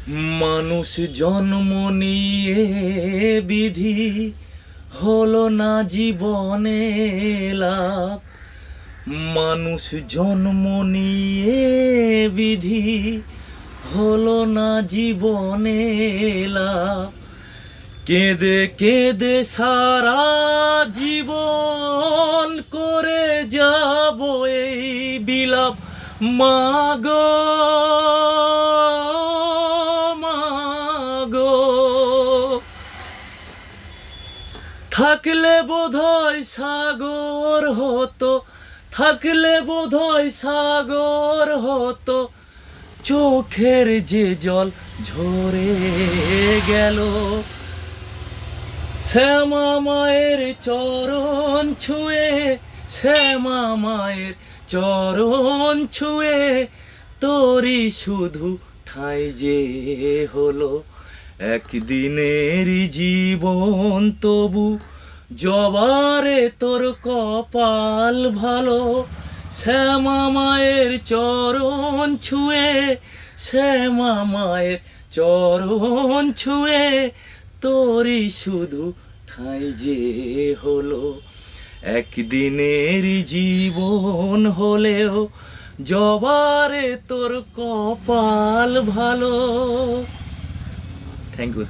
মানুষ জন্ম নিয়ে বিধি হলো না জীবনে লাভ। মানুষ জন্ম নিয়ে বিধি হলো না জীবনে লাভ। কেঁদে কেঁদে সারা জীবন করে যাব এই বিলাপ। মাগো মাগো, থাকলে বোধহয় সাগর হতো, থাকলে বোধহয় সাগর হতো। চোখের যে জল ঝরে গেল, শ্যামা মায়ের চরণ ছুঁয়ে, শ্যামা মায়ের চরণ ছুঁয়ে তোরই শুধু ঠাঁই যে হলো একদিনের জীবন। তবু জবারে তোর কপাল ভালো, শ্যামা মায়ের চরণ ছুঁয়ে, শ্যামা মায়ের চরণ ছুঁয়ে তোরই শুধু ঠাঁই যে হলো একদিনের জীবন। হলেও জবারে তোর কপাল ভালো। Thank you.